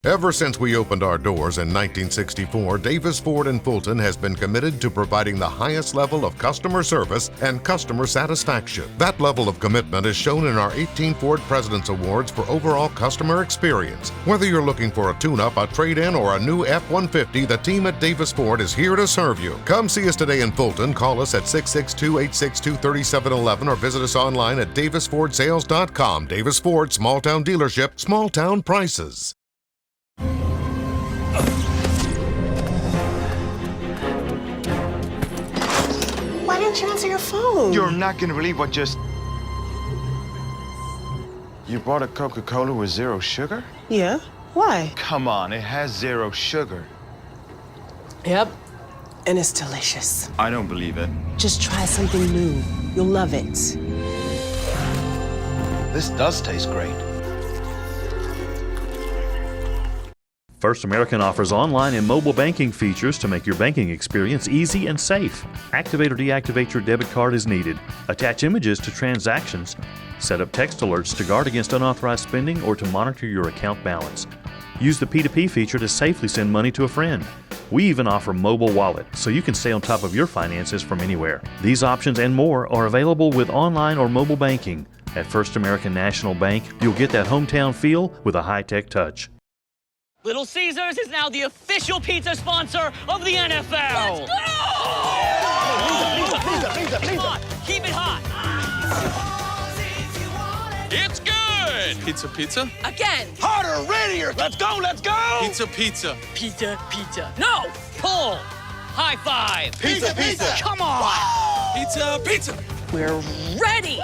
Ever since we opened our doors in 1964, Davis Ford in Fulton has been committed to providing the highest level of customer service and customer satisfaction. That level of commitment is shown in our 18 Ford President's Awards for overall customer experience. Whether you're looking for a tune-up, a trade-in, or a new F-150, the team at Davis Ford is here to serve you. Come see us today in Fulton. Call us at 662-862-3711 or visit us online at davisfordsales.com. Davis Ford, small-town dealership, small-town prices. Why didn't you answer your phone? You're not gonna believe what just... You bought a Coca-Cola with zero sugar? Yeah, why? Come on, it has zero sugar. Yep, and it's delicious. I don't believe it. Just try something new. You'll love it. This does taste great. First American offers online and mobile banking features to make your banking experience easy and safe. Activate or deactivate your debit card as needed. Attach images to transactions. Set up text alerts to guard against unauthorized spending or to monitor your account balance. Use the P2P feature to safely send money to a friend. We even offer mobile wallet, so you can stay on top of your finances from anywhere. These options and more are available with online or mobile banking. At First American National Bank, you'll get that hometown feel with a high-tech touch. Little Caesars is now the official pizza sponsor of the NFL. Let's go! Pizza. Come on, keep it hot. It's good! Pizza. Again. Harder, readier. Let's go. Pizza. Pizza. No, pull. High five. Pizza. Come on. Pizza. We're ready.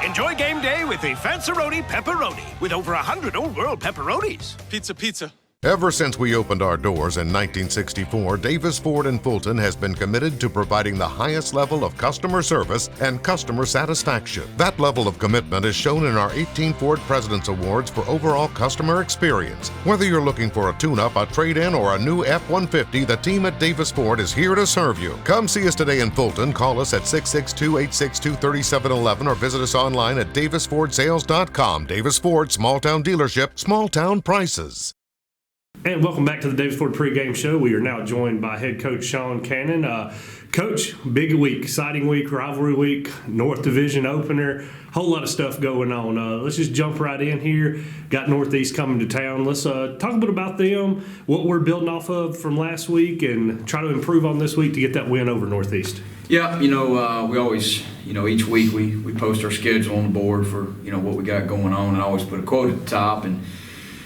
Enjoy game day with a Fanceroni Pepperoni with over 100 Old World pepperonis. Pizza. Ever since we opened our doors in 1964, Davis Ford in Fulton has been committed to providing the highest level of customer service and customer satisfaction. That level of commitment is shown in our 18 Ford President's Awards for overall customer experience. Whether you're looking for a tune-up, a trade-in, or a new F-150, the team at Davis Ford is here to serve you. Come see us today in Fulton. Call us at 662-862-3711 or visit us online at davisfordsales.com. Davis Ford, small-town dealership, small-town prices. And welcome back to the Davis Ford Pregame Show. We are now joined by head coach Sean Cannon. Coach, big week, exciting week, rivalry week, North Division opener, whole lot of stuff going on. Let's just jump right in here. Got Northeast coming to town. Let's talk a bit about them, what we're building off of from last week, and try to improve on this week to get that win over Northeast. Yeah, we always, each week we post our schedule on the board for, what we got going on, and I always put a quote at the top. And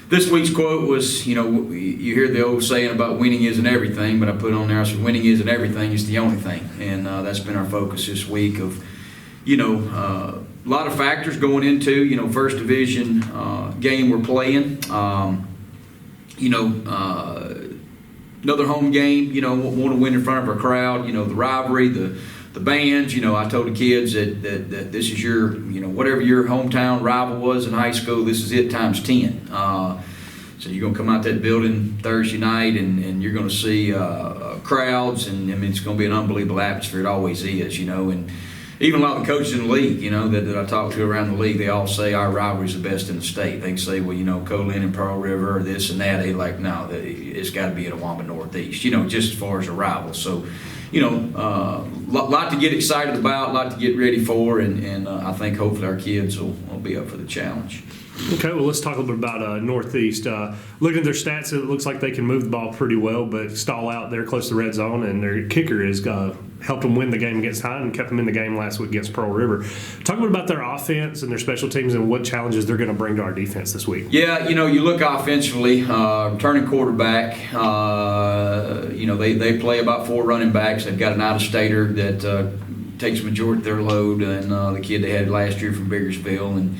this week's quote was, you hear the old saying about winning isn't everything, but I put on there, I said, winning isn't everything, it's the only thing. And that's been our focus this week of, a lot of factors going into, first division game we're playing. Another home game, want to win in front of our crowd, the rivalry, the bands. I told the kids that this is your, whatever your hometown rival was in high school, this is it times 10. So you're going to come out that building Thursday night and you're going to see crowds, and it's going to be an unbelievable atmosphere. It always is, and even a lot of the coaches in the league, that I talk to around the league, they all say our rivalry is the best in the state. They say, well, Colin and Pearl River or this and that. They like, no, it's got to be at Awamba Northeast, just as far as a rival. So, lot to get excited about, a lot to get ready for, and I think hopefully our kids will be up for the challenge. Okay, well, let's talk a little bit about Northeast. Looking at their stats, it looks like they can move the ball pretty well, but stall out there close to the red zone, and their kicker has helped them win the game against Hyde and kept them in the game last week against Pearl River. Talk a bit about their offense and their special teams and what challenges they're going to bring to our defense this week. Yeah, you look offensively, returning quarterback, they play about 4 running backs. They've got an out-of-stater that takes majority of their load, and the kid they had last year from Biggersville, and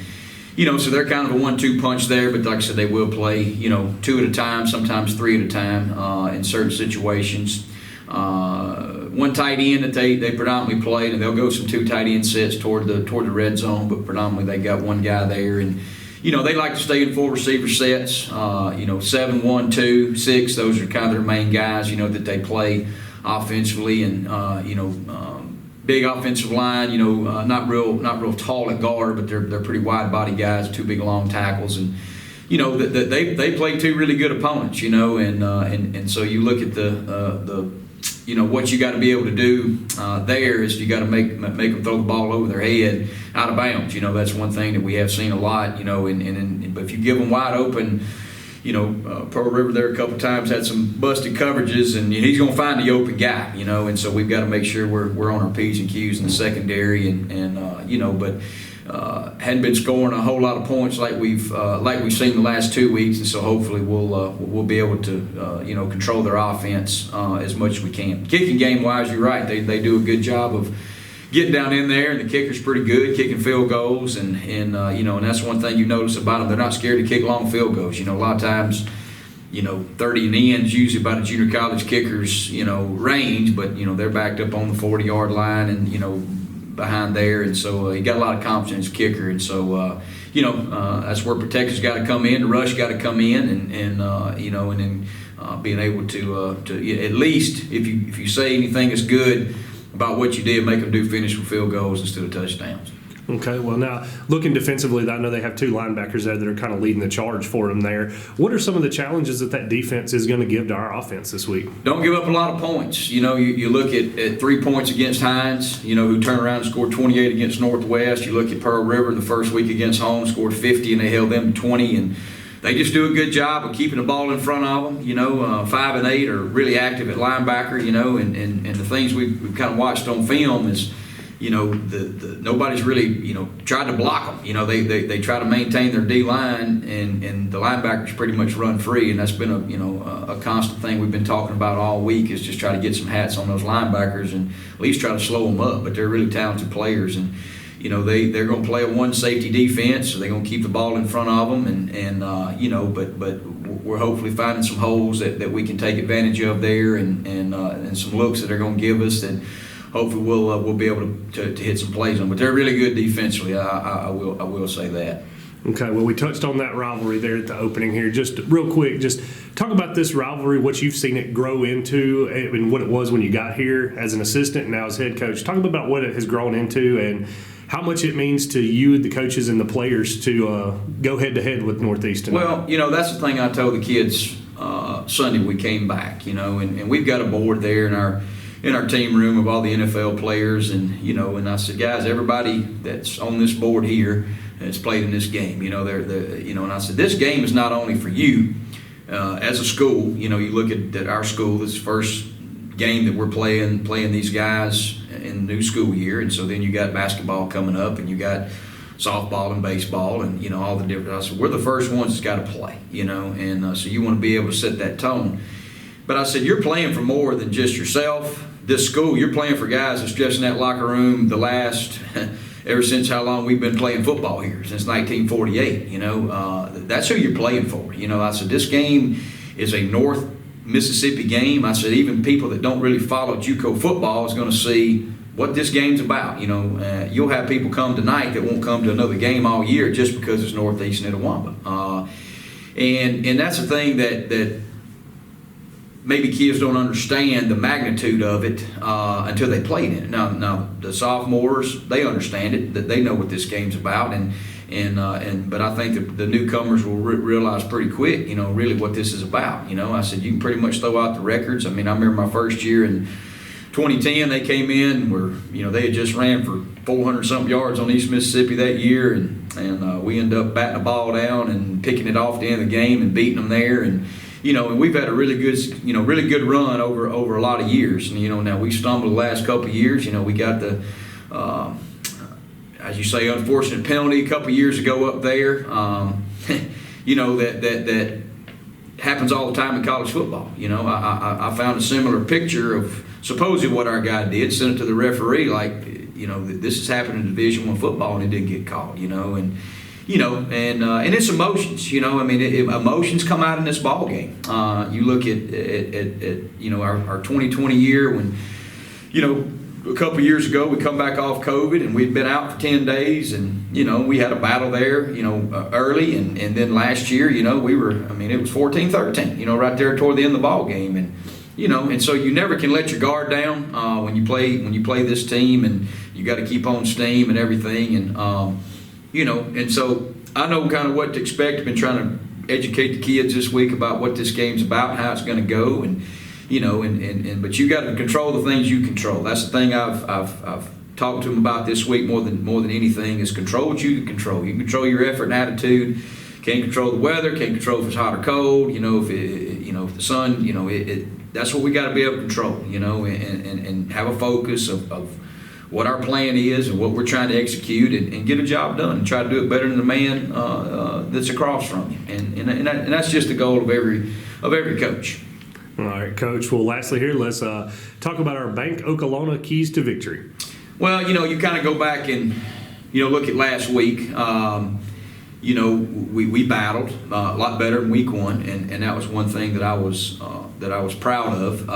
so they're kind of a 1-2 punch there, but like I said, they will play, 2 at a time, sometimes 3 at a time in certain situations. One tight end that they predominantly play, and they'll go some 2 tight end sets toward the red zone, but predominantly they got one guy there, and they like to stay in 4 receiver sets. 7, 1, 2, 6. Those are kind of their main guys, that they play offensively, and big offensive line, not real tall at guard, but they're pretty wide body guys, 2 big long tackles, and you know, that they play two really good opponents, you know, and so you look at the you know, what you got to be able to do there is you got to make them throw the ball over their head out of bounds. You know, that's one thing that we have seen a lot. You know, but if you give them wide open, you know, Pearl River there a couple times had some busted coverages, and he's going to find the open guy. You know, and so we've got to make sure we're on our P's and Q's in the secondary, and you know, but. Hadn't been scoring a whole lot of points like we've seen the last 2 weeks, and so hopefully we'll be able to you know, control their offense as much as we can. Kicking game wise, you're right. They do a good job of getting down in there, and the kicker's pretty good, kicking field goals, and you know, and that's one thing you notice about them. They're not scared to kick long field goals. You know, a lot of times, you know, 30 and in is usually about a junior college kicker's, you know, range, but you know, they're backed up on the 40-yard line, and you know, behind there, and so he got a lot of confidence kicker, and so you know, that's where protectors got to come in, the rush got to come in, and you know, and then being able to at least if you say anything that's good about what you did, make them do finish with field goals instead of touchdowns. Okay, well now, looking defensively, I know they have two linebackers there that are kind of leading the charge for them there. What are some of the challenges that defense is going to give to our offense this week? Don't give up a lot of points. You know, you look at 3 points against Hines, you know, who turned around and scored 28 against Northwest. You look at Pearl River the first week against home, scored 50, and they held them to 20, and they just do a good job of keeping the ball in front of them. You know, 5 and 8 are really active at linebacker, you know, and the things we've kind of watched on film is, you know, nobody's really, you know, tried to block them. You know, they try to maintain their D line, and the linebackers pretty much run free, and that's been a constant thing we've been talking about all week, is just try to get some hats on those linebackers and at least try to slow them up. But they're really talented players, and you know, they're going to play a one safety defense, so they're going to keep the ball in front of them, and you know, but we're hopefully finding some holes that we can take advantage of there, and some looks that they're going to give us that hopefully we'll be able to hit some plays on. But they're really good defensively. I will say that. Okay, well, we touched on that rivalry there at the opening here. Just real quick, just talk about this rivalry, what you've seen it grow into, and what it was when you got here as an assistant and now as head coach. Talk about what it has grown into and how much it means to you, the coaches, and the players to go head-to-head with Northeast tonight. Well, you know, that's the thing I told the kids Sunday we came back, you know, and we've got a board there in our team room of all the NFL players, and you know, and I said, guys, everybody that's on this board here has played in this game. You know, you know, and I said, this game is not only for you as a school. You know, you look at our school, this first game that we're playing these guys in the new school year, and so then you got basketball coming up, and you got softball and baseball, and you know, all the different. I said, we're the first ones that's got to play. You know, and so you want to be able to set that tone. But I said, you're playing for more than just yourself. This school, you're playing for guys that's just in that locker room the last, ever since how long we've been playing football here, since 1948, you know. That's who you're playing for. You know, I said, this game is a North Mississippi game. I said, even people that don't really follow JUCO football is going to see what this game's about. You know, you'll have people come tonight that won't come to another game all year just because it's Northeast and Itawamba. And that's the thing that maybe kids don't understand the magnitude of it until they played in it. Now the sophomores, they understand it, that they know what this game's about, but I think the newcomers will realize pretty quick, you know, really what this is about. You know, I said, you can pretty much throw out the records. I mean, I remember my first year in 2010, they came in, they had just ran for 400-something yards on East Mississippi that year, and we ended up batting the ball down and picking it off at the end of the game and beating them there, and you know, and we've had a really good run over a lot of years. And you know, now we stumbled the last couple of years. You know, we got the, as you say, unfortunate penalty a couple of years ago up there. You know, that happens all the time in college football. You know, I found a similar picture of supposedly what our guy did, sent it to the referee, like, you know, this has happened in Division I football, and it didn't get called. You know, and it's emotions. You know, I mean, emotions come out in this ball game. You look at you know, our 2020 year, when, you know, a couple of years ago we come back off COVID and we'd been out for 10 days, and you know, we had a battle there, you know, early, and then last year, you know, it was 14-13, you know, right there toward the end of the ball game, and you know, and so you never can let your guard down when you play this team, and you got to keep on steam and everything, and you know, and so I know kind of what to expect. I've been trying to educate the kids this week about what this game's about and how it's going to go, and but you got to control the things you control. That's the thing I've talked to them about this week more than anything is control what you can control. You can control your effort and attitude. Can't control the weather. Can't control if it's hot or cold. If the sun. That's what we got to be able to control. And have a focus of what our plan is and what we're trying to execute and get a job done and try to do it better than the man that's across from you. And that's just the goal of every coach. All right, Coach. Well, lastly here, let's talk about our Bank Okolona keys to victory. Well, you kind of go back and, look at last week. We battled a lot better in week one, and that was one thing that I was proud of.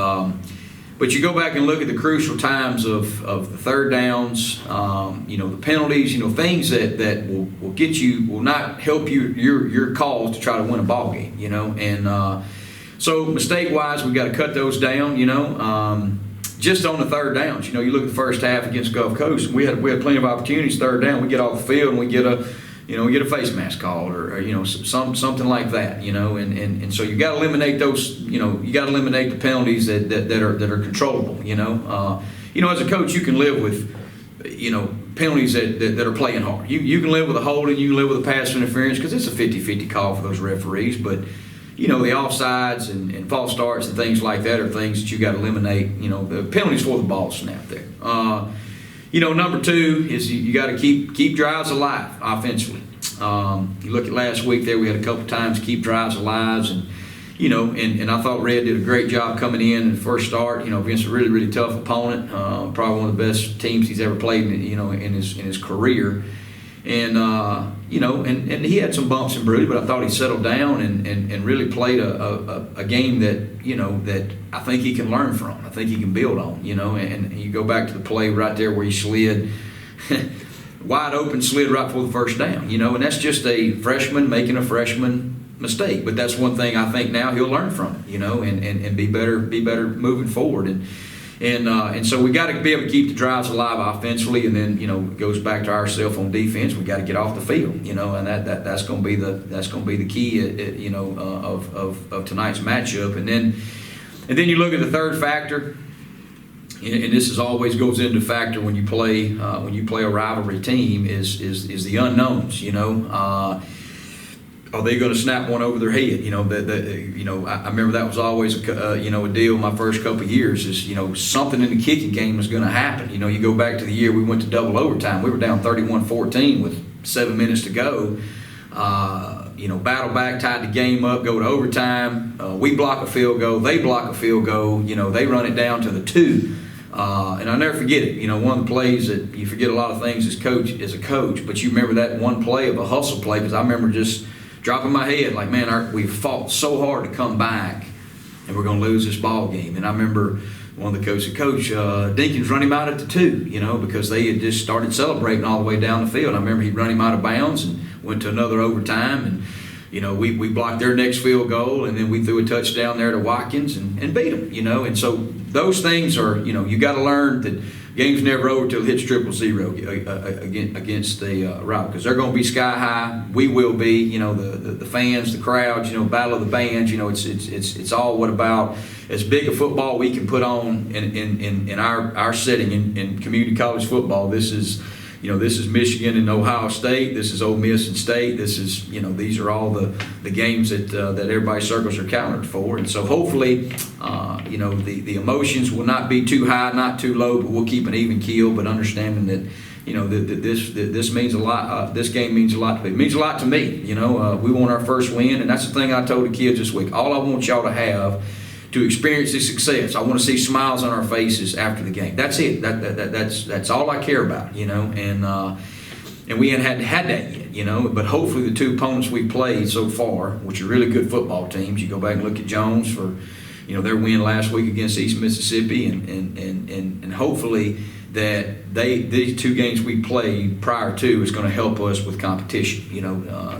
But you go back and look at the crucial times of the third downs, the penalties, things that will get you, will not help your cause to try to win a ball game, and so mistake-wise, we got to cut those down, just on the third downs. You look at the first half against Gulf Coast, we had plenty of opportunities. Third down, we get off the field and we get a face mask called or something like that, and so you got to eliminate those, you got to eliminate the penalties that are controllable, as a coach you can live with, penalties that are playing hard. You can live with a holding, you can live with a pass interference because it's a 50-50 call for those referees, but the offsides and false starts and things like that are things that you got to eliminate. The penalties for the ball snap there. Number two is you got to keep drives alive offensively. You look at last week there, we had a couple times keep drives alive, and I thought Red did a great job coming in the first start, against a really, really tough opponent, probably one of the best teams he's ever played, in his career. And and he had some bumps and bruises, but I thought he settled down and really played a game that that I think he can learn from. I think he can build on. And you go back to the play right there where he slid wide open, slid right for the first down. And that's just a freshman making a freshman mistake. But that's one thing I think now he'll learn from. And be better moving forward. And so we got to be able to keep the drives alive offensively, and then it goes back to ourselves on defense. We got to get off the field, and that's going to be the key, of tonight's matchup. And then you look at the third factor, and this always goes into factor when you play a rivalry team is the unknowns. Are they going to snap one over their head? I remember that was always a deal my first couple of years is, something in the kicking game was going to happen. You go back to the year we went to double overtime. We were down 31-14 with 7 minutes to go. Battle back, tied the game up, go to overtime. We block a field goal. They block a field goal. They run it down to the 2. And I'll never forget it. One of the plays that you forget a lot of things as a coach, but you remember that one play of a hustle play because I remember just dropping my head like, man, we fought so hard to come back, and we're going to lose this ball game. And I remember one of the coaches, Coach Dinkins, run him out at the 2, because they had just started celebrating all the way down the field. I remember he'd run him out of bounds and went to another overtime, and we blocked their next field goal, and then we threw a touchdown there to Watkins and beat them. And so those things are, you got to learn that game's never over till it hits 0-0 against the rival, because they're going to be sky high. We will be. The fans, the crowds. Battle of the bands. It's all what about as big a football we can put on in our setting in community college football. This is Michigan and Ohio State. This is Ole Miss and State. This is these are all the games that everybody circles their calendar for. And so hopefully the emotions will not be too high, not too low, but we'll keep an even keel. But understanding that this means a lot. This game means a lot to me. It means a lot to me. We want our first win, and that's the thing I told the kids this week. All I want y'all to have to experience this success. I want to see smiles on our faces after the game. That's it. That's all I care about, and we hadn't had that yet, but hopefully the two opponents we've played so far, which are really good football teams, you go back and look at Jones for, their win last week against East Mississippi, and hopefully that these two games we played prior to is going to help us with competition,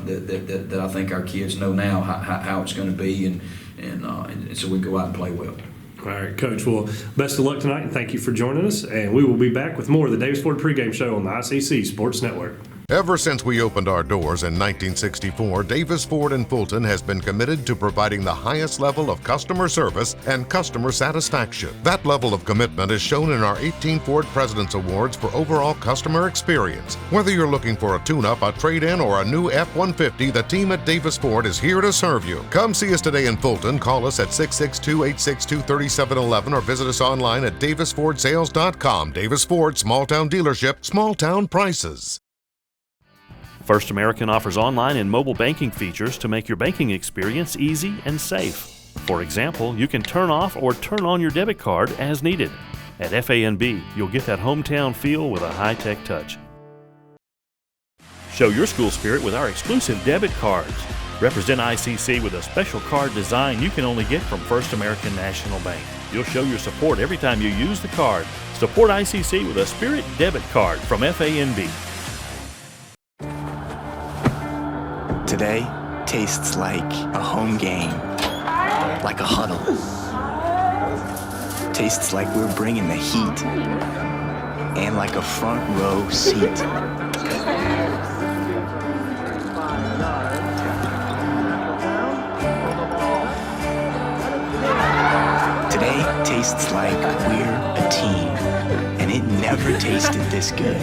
that I think our kids know now how it's going to be, and so we go out and play well. All right, Coach. Well, best of luck tonight, and thank you for joining us. And we will be back with more of the Davis Ford Pregame Show on the ICC Sports Network. Ever since we opened our doors in 1964, Davis Ford in Fulton has been committed to providing the highest level of customer service and customer satisfaction. That level of commitment is shown in our 18 Ford President's Awards for overall customer experience. Whether you're looking for a tune-up, a trade-in, or a new F-150, the team at Davis Ford is here to serve you. Come see us today in Fulton. Call us at 662-862-3711 or visit us online at davisfordsales.com. Davis Ford, small town dealership, small town prices. First American offers online and mobile banking features to make your banking experience easy and safe. For example, you can turn off or turn on your debit card as needed. At FANB, you'll get that hometown feel with a high-tech touch. Show your school spirit with our exclusive debit cards. Represent ICC with a special card design you can only get from First American National Bank. You'll show your support every time you use the card. Support ICC with a Spirit debit card from FANB. Today tastes like a home game, like a huddle. Tastes like we're bringing the heat, and like a front row seat. Today tastes like we're a team, and it never tasted this good.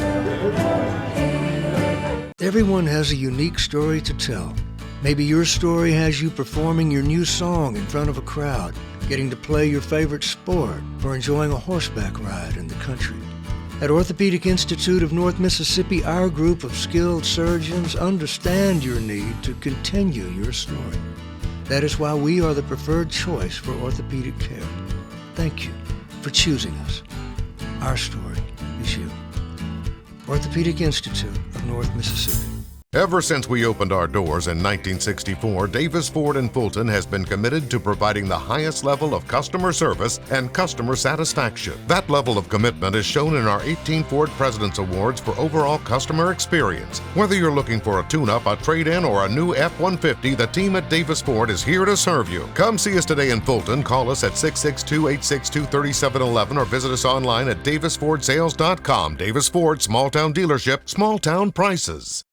Everyone has a unique story to tell. Maybe your story has you performing your new song in front of a crowd, getting to play your favorite sport, or enjoying a horseback ride in the country. At Orthopedic Institute of North Mississippi, our group of skilled surgeons understand your need to continue your story. That is why we are the preferred choice for orthopedic care. Thank you for choosing us. Our story is you. Orthopedic Institute of North Mississippi. Ever since we opened our doors in 1964, Davis Ford in Fulton has been committed to providing the highest level of customer service and customer satisfaction. That level of commitment is shown in our 18 Ford President's Awards for overall customer experience. Whether you're looking for a tune-up, a trade-in, or a new F-150, the team at Davis Ford is here to serve you. Come see us today in Fulton. Call us at 662-862-3711 or visit us online at davisfordsales.com. Davis Ford, small town dealership, small town prices.